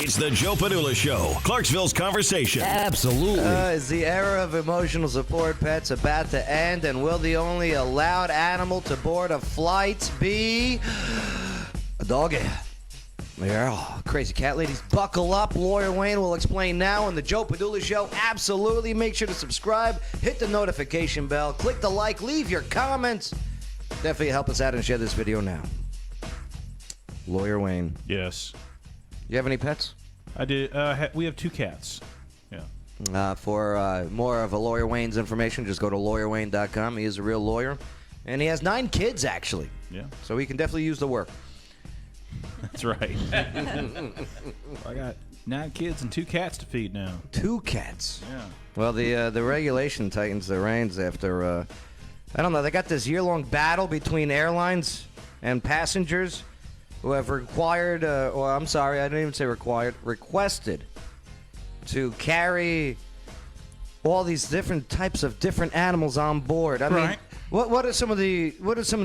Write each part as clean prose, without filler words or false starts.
It's the Joe Padula Show, Clarksville's conversation. Absolutely. Is the era of emotional support pets about to end, and will the only allowed animal to board a flight be a doggy? Yeah, crazy cat ladies, buckle up. Lawyer Wayne will explain now on the Joe Padula Show. Absolutely. Make sure to subscribe, hit the notification bell, click the like, leave your comments. Definitely help us out and share this video now. Lawyer Wayne. Yes. You have any pets? I do. We have 2 cats. Yeah. For more of a Lawyer Wayne's information, just go to lawyerwayne.com. He is a real lawyer. And he has 9 kids, actually. Yeah. So he can definitely use the work. That's right. I got 9 kids and 2 cats to feed now. 2 cats. Yeah. Well, the regulation tightens the reins after, I don't know, they got this year-long battle between airlines and passengers who have required, or I'm sorry, I didn't even say required, requested to carry all these different types of different animals on board. I mean, what are some of the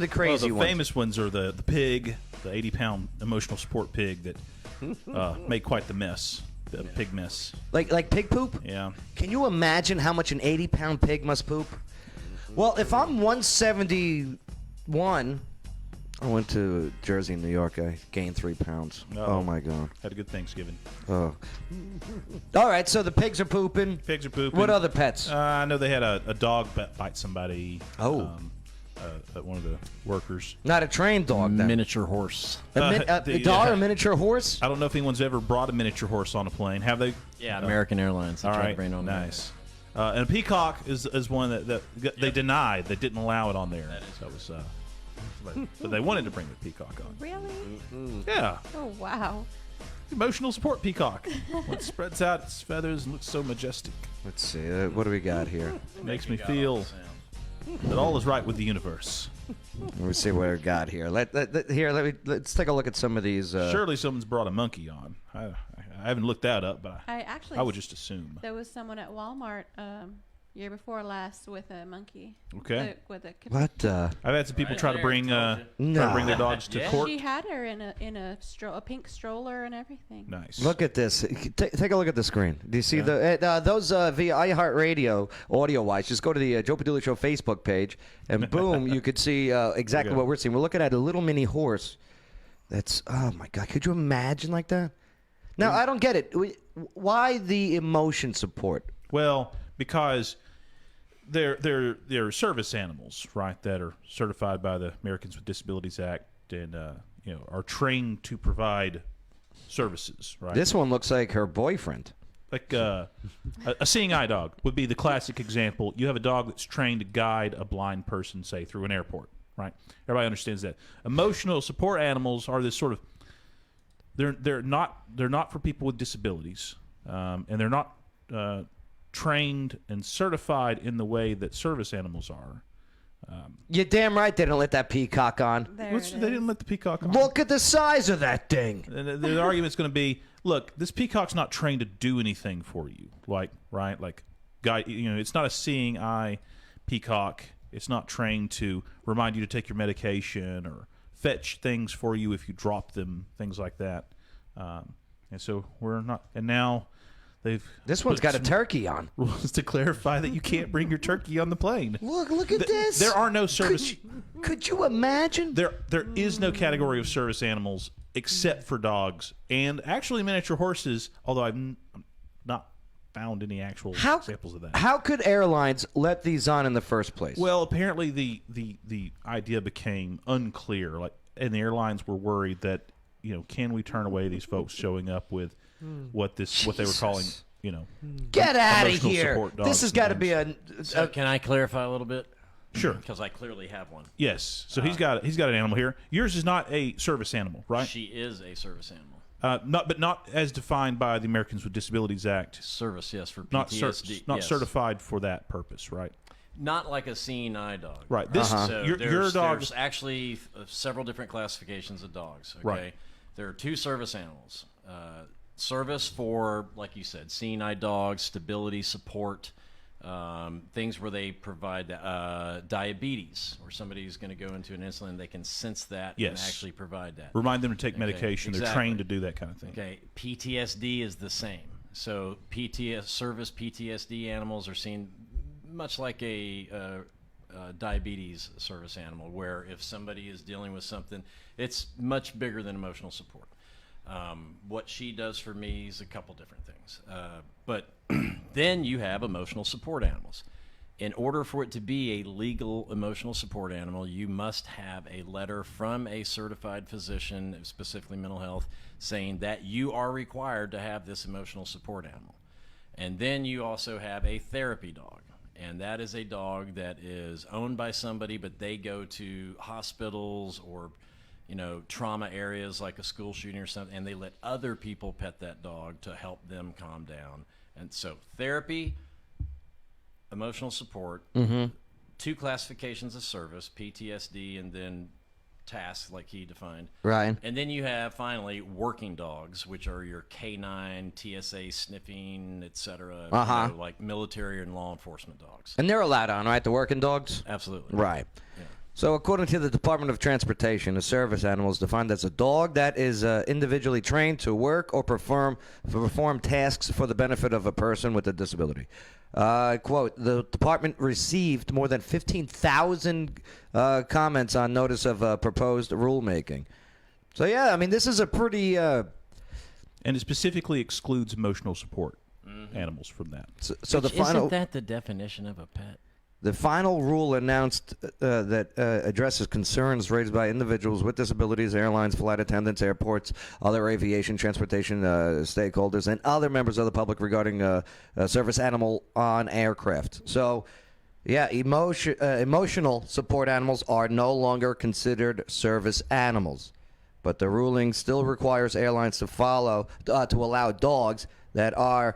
crazy the ones? famous ones are the pig, the 80-pound emotional support pig that made quite the mess, the pig mess. Like pig poop? Yeah. Can you imagine how much an 80-pound pig must poop? Well, if I'm 171, I went to Jersey, New York. I gained 3 pounds. Oh my God. Had a good Thanksgiving. Oh. All right, so the pigs are pooping. Pigs are pooping. What other pets? I know they had a dog bite somebody. Oh. One of the workers. Not a trained dog, then. Miniature horse. A dog or a miniature horse? I don't know if anyone's ever brought a miniature horse on a plane. Have they? Yeah, American Airlines. All right, nice. And a peacock is one that they denied. They didn't allow it on there. That was but they wanted to bring the peacock on. Really? Yeah. Oh, wow. Emotional support peacock. When it spreads out its feathers and looks so majestic. Let's see. What do we got here? Makes me feel that all is right with the universe. Let me see what I got here. Let's take a look at some of these. Surely someone's brought a monkey on. I haven't looked that up, but I would just assume. There was someone at Walmart year before last with a monkey. Okay. With a What? I've had some people try to bring their dogs to court. She had her in a pink stroller and everything. Nice. Look at this. Take a look at the screen. Do you see those via iHeartRadio audio-wise? Just go to the Joe Padula Show Facebook page, and boom, you could see exactly what we're seeing. We're looking at a little mini horse. That's oh my God! Could you imagine like that? Now I don't get it. Why the emotion support? Well, because they're service animals, right? That are certified by the Americans with Disabilities Act and are trained to provide services, right? This one looks like her boyfriend. Like a seeing eye dog would be the classic example. You have a dog that's trained to guide a blind person, say, through an airport, right? Everybody understands that. Emotional support animals are this sort of they're not for people with disabilities, and they're not trained and certified in the way that service animals are. You're damn right they don't let that peacock on. They didn't let the peacock on. Look at the size of that thing. And the argument's going to be, look, this peacock's not trained to do anything for you. Like guy, it's not a seeing eye peacock. It's not trained to remind you to take your medication or fetch things for you if you drop them, things like that. And so we're not. And now this one's got a turkey on. Rules to clarify that you can't bring your turkey on the plane. Look at this. There are no service. Could you imagine? There is no category of service animals except for dogs and actually miniature horses. Although I've not found any actual examples of that. How could airlines let these on in the first place? Well, apparently the idea became unclear. And the airlines were worried that can we turn away these folks showing up with what they were calling, get out of here. This has got to be So can I clarify a little bit? Sure. Because I clearly have one. Yes. So he's got an animal here. Yours is not a service animal, right? She is a service animal. Not as defined by the Americans with Disabilities Act. Service, yes, for PTSD. Not certified for that purpose, right? Not like a seeing eye dog. Right. So your dog. There's actually several different classifications of dogs. Okay. Right. There are 2 service animals. Service for, like you said, seeing eye dogs, stability support. Things where they provide diabetes, or somebody's going to go into an insulin, they can sense that and actually provide that. Remind them to take medication. Exactly. They're trained to do that kind of thing. Okay, PTSD is the same. So service PTSD animals are seen much like a diabetes service animal, where if somebody is dealing with something, it's much bigger than emotional support. What she does for me is a couple different things. But then you have emotional support animals. In order for it to be a legal emotional support animal, you must have a letter from a certified physician, specifically mental health, saying that you are required to have this emotional support animal. And then you also have a therapy dog. And that is a dog that is owned by somebody, but they go to hospitals or trauma areas like a school shooting or something, and they let other people pet that dog to help them calm down. And so therapy, emotional support, 2 classifications of service, PTSD, and then tasks like he defined. Right. And then you have finally working dogs, which are your K9, TSA sniffing, etc. Like military and law enforcement dogs. And they're allowed on, right? The working dogs? Absolutely. Right. Yeah. So according to the Department of Transportation, a service animal is defined as a dog that is individually trained to work or perform tasks for the benefit of a person with a disability. Quote, the department received more than 15,000 comments on notice of proposed rulemaking. So, yeah, I mean, this is a pretty... And it specifically excludes emotional support animals from that. So the final... Isn't that the definition of a pet? The final rule announced that addresses concerns raised by individuals with disabilities, airlines, flight attendants, airports, other aviation transportation stakeholders, and other members of the public regarding a service animal on aircraft. So, yeah, emotional support animals are no longer considered service animals. But the ruling still requires airlines to allow dogs that are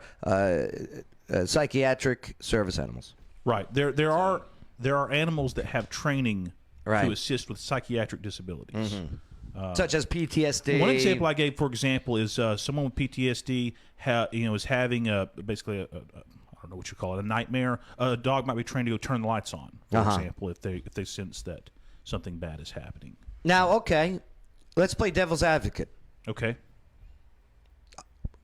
psychiatric service animals. Right. There are animals that have training Right. to assist with psychiatric disabilities. Such as PTSD. One example I gave, for example, is someone with PTSD is having basically I don't know what you call it, a nightmare. A dog might be trained to go turn the lights on, for example, if they sense that something bad is happening. Now, okay, let's play devil's advocate. Okay.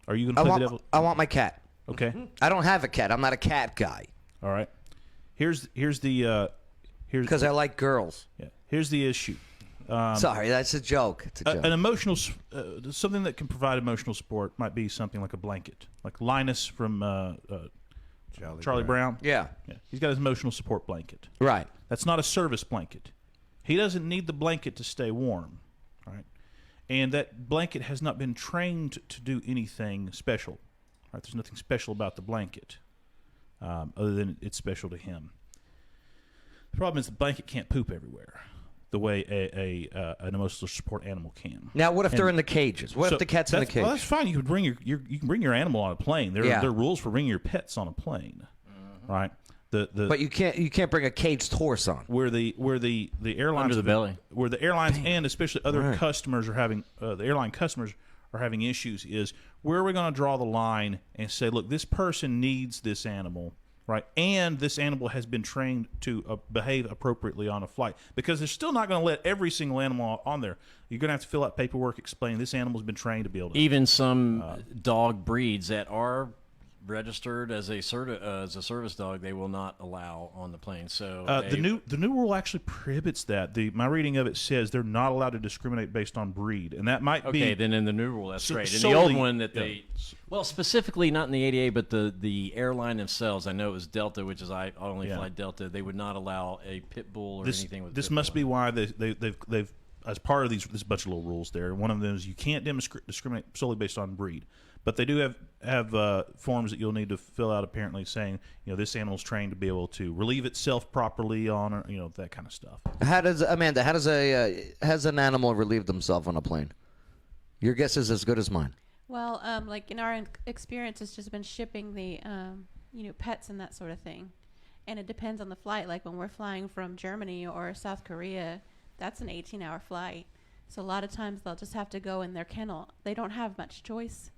Are you going to play the devil? I want my cat. Okay. I don't have a cat. I'm not a cat guy. All right. Here's Because I like girls. Here's the issue. Sorry, that's a joke. It's a joke. An emotional something that can provide emotional support might be something like a blanket, like Linus from Charlie Brown. Yeah. He's got his emotional support blanket. Right. That's not a service blanket. He doesn't need the blanket to stay warm, right? And that blanket has not been trained to do anything special. Right? There's nothing special about the blanket, other than it's special to him. The problem is the blanket can't poop everywhere the way an emotional support animal can. Now, what if they're in the cages? What if the cat's in the cage? Well, that's fine. You can bring you can bring your animal on a plane. There are rules for bringing your pets on a plane, right? But you can't bring a caged horse on. Where the airlines Under the belly. Where the airlines and especially other customers are having the airline customers are having issues is where are we going to draw the line and say, look, this person needs this animal, right? And this animal has been trained to behave appropriately on a flight, because they're still not going to let every single animal on there. You're going to have to fill out paperwork explaining this animal's been trained to be able to. Even some dog breeds that are registered as a service dog, they will not allow on the plane. So the new rule actually prohibits that. My reading of it says they're not allowed to discriminate based on breed, and that might be okay. Then in the new rule, that's great. In solely, the old one, that well, specifically not in the ADA, but the airline themselves. I know it was Delta, which is I only fly Delta. They would not allow a pit bull or anything with. This must be why they've as part of this bunch of little rules there. One of them is you can't discriminate solely based on breed. But they do have forms that you'll need to fill out, apparently saying, this animal's trained to be able to relieve itself properly on, that kind of stuff. How does has an animal relieve themselves on a plane? Your guess is as good as mine. Well, like in our experience, it's just been shipping the, pets and that sort of thing. And it depends on the flight. Like when we're flying from Germany or South Korea, that's an 18-hour flight. So a lot of times they'll just have to go in their kennel. They don't have much choice.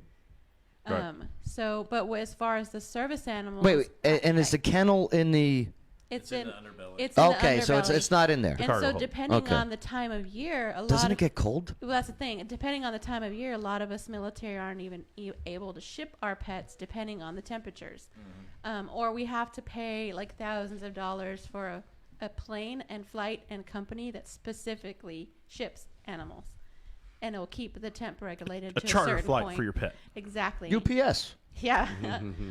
Right. So, but as far as the service animals, Wait, and is the kennel in the? it's in in the underbelly. It's in the Okay, so underbelly. it's not in there. And cargo so hold. depending Okay. on the time of year, a lot Doesn't of it get cold? well, that's the thing. Depending on the time of year, a lot of us military aren't even able to ship our pets depending on the temperatures. Or we have to pay like thousands of dollars for a plane and flight and company that specifically ships animals. And it'll keep the temp regulated A to a charter certain flight point. for your pet. Exactly. UPS. Yeah.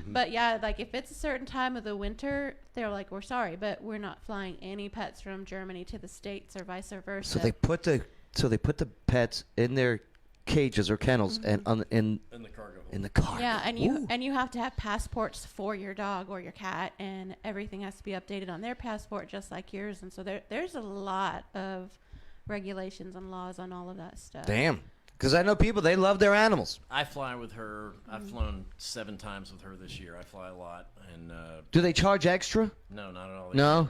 But yeah, like if it's a certain time of the winter, they're like, we're sorry, but we're not flying any pets from Germany to the States or vice versa. So they put the pets in their cages or kennels and in In the cargo hold. the car. Yeah, and you have to have passports for your dog or your cat, and everything has to be updated on their passport just like yours. And so there's a lot of regulations and laws on all of that stuff. Damn. Because I know people, they love their animals. I fly with her. I've flown 7 times with her this year. I fly a lot, and Do they charge extra? no, not at all. No.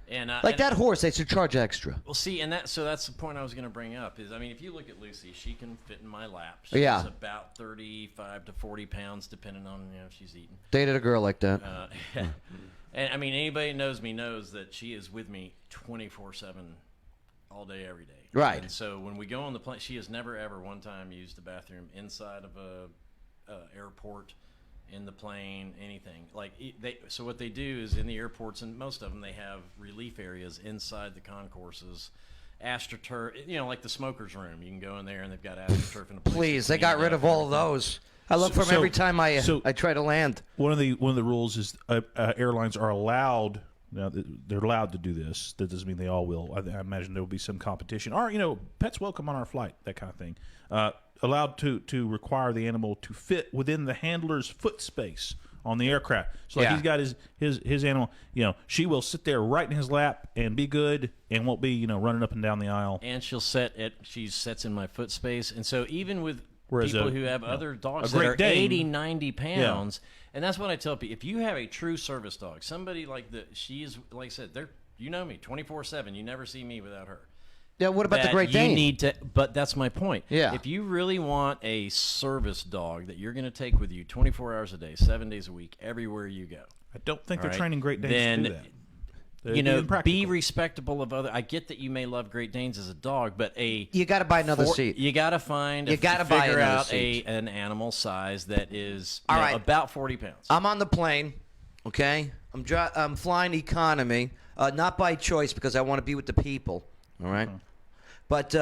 And Like that horse, they should charge extra. Well, see, and that's the point I was going to bring up. Is I mean, if you look at Lucy, she can fit in my lap. She's Yeah. about 35 to 40 pounds, depending on if she's eating. Dated a girl like that. And I mean, anybody who knows me knows that she is with me 24/7, all day, every day. Right. And so when we go on the plane, she has never ever one time used the bathroom inside of a airport, in the plane, anything. Like so what they do is in the airports, and most of them, they have relief areas inside the concourses. AstroTurf, like the smokers room. You can go in there and they've got AstroTurf in a place. Please, to they clean got it rid up of and all of everything. those. I look for them So- every time I so- try to land. One of the rules is airlines are allowed. Now they're allowed to do this. That doesn't mean they all will. I imagine there will be some competition. Or pets welcome on our flight, that kind of thing. Allowed to require the animal to fit within the handler's foot space on the aircraft. So like Yeah. he's got his animal. She will sit there right in his lap and be good and won't be running up and down the aisle. And she sets in my foot space. And so even with Whereas people a- who have other dogs a that Great are Dane- 80, 90 pounds, and that's what I tell people. If you have a true service dog, somebody like she is, like I said, you know me, 24/7. You never see me without her. Yeah, what about the That Great you Dane? need to, but that's my point. Yeah. If you really want a service dog that you're going to take with you 24 hours a day, 7 days a week, everywhere you go, I don't think they're all right, training Great Danes then, to do that. They'd be impractical. respectable of other. I get that you may love Great Danes as a dog, but You got to buy another seat. You got to find. You gotta buy figure another out seat. an animal size that is All right. about 40 pounds. I'm on the plane, okay? I'm flying economy, not by choice because I want to be with the people, all right? But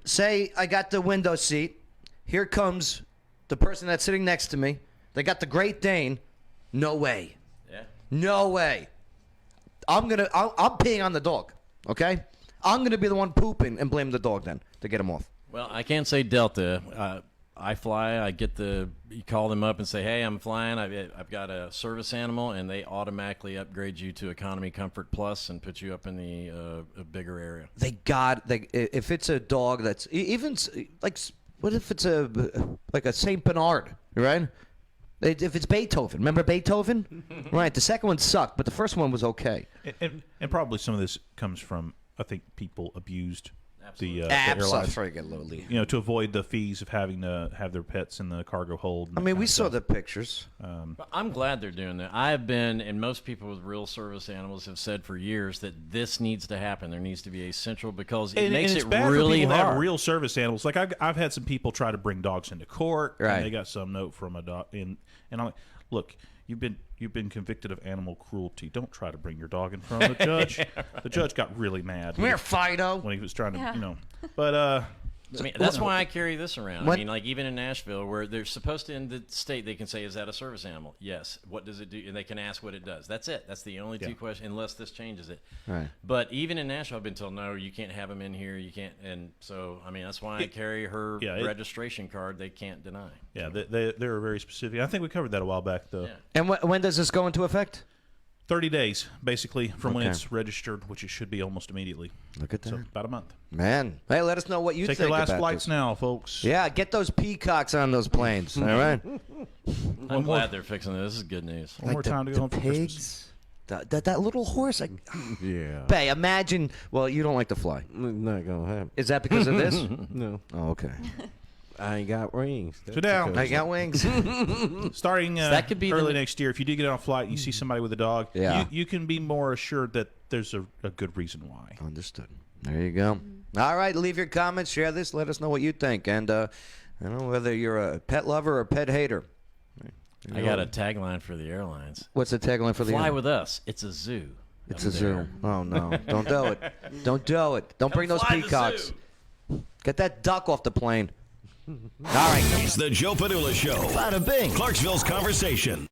say I got the window seat. Here comes the person that's sitting next to me. They got the Great Dane. No way. Yeah. No way. I'm peeing on the dog, okay? I'm gonna be the one pooping and blame the dog then to get him off. Well, I can't say Delta. I fly. You call them up and say, "Hey, I'm flying. I've got a service animal," and they automatically upgrade you to Economy Comfort Plus and put you up in the a bigger area. If it's a dog that's even like, what if it's like a Saint Bernard, right? If it's Beethoven, remember Beethoven? Right. The second one sucked, but the first one was okay. And probably some of this comes from, I think, people abused the airlines, Absolutely. to avoid the fees of having to have their pets in the cargo hold. and I that mean, kind we of saw stuff. the pictures. But I'm glad they're doing that. I have been, and most people with real service animals have said for years that this needs to happen. There needs to be a central, because it makes it's it bad really for people hard. to have real service animals. Like I've had some people try to bring dogs into court, Right. and they got some note from a dog, and I'm like, look, you've been convicted of animal cruelty. Don't try to bring your dog in front of the judge. The judge got really mad Come here, Fido. when he was trying to, Yeah. But I mean, that's why I carry this around. What- I mean, like even in Nashville, where they're supposed to, in the state, they can say, "Is that a service animal?" Yes. What does it do? And they can ask what it does. That's it. That's the only two questions, unless this changes it. Right. But even in Nashville, I've been told, no, you can't have them in here. You can't. And so, I mean, that's why I carry her registration card. They can't deny. yeah, they're very specific. I think we covered that a while back, though. Yeah. And when does this go into effect? 30 days, basically, from when Okay. it's registered, which it should be almost immediately. Look at that. So about a month. Man. Hey, let us know what you Take think your last about flights this. now, folks. Yeah, get those peacocks on those planes, all right? I'm glad they're fixing this. This is good news. One more time to go home for Christmas. pigs. That little horse. Yeah. Bay, imagine. Well, you don't like to fly. Not gonna happen. Is that because of this? No. Oh, okay. I ain't got wings. So now, I got wings. starting that could be early the- next year, if you do get on a flight, you see somebody with a dog, Yeah. you can be more assured that there's a good reason why. Understood. There you go. All right, leave your comments, share this, let us know what you think, and I don't know whether you're a pet lover or a pet hater. I got a tagline for the airlines. What's the tagline for the Fly with us. It's a zoo. It's up a zoo. there. Oh no! Don't do it! Don't do it! Don't bring those fly the peacocks. zoo. Get that duck off the plane. All right. It's the Joe Padula Show. Bada bing. Clarksville's conversation.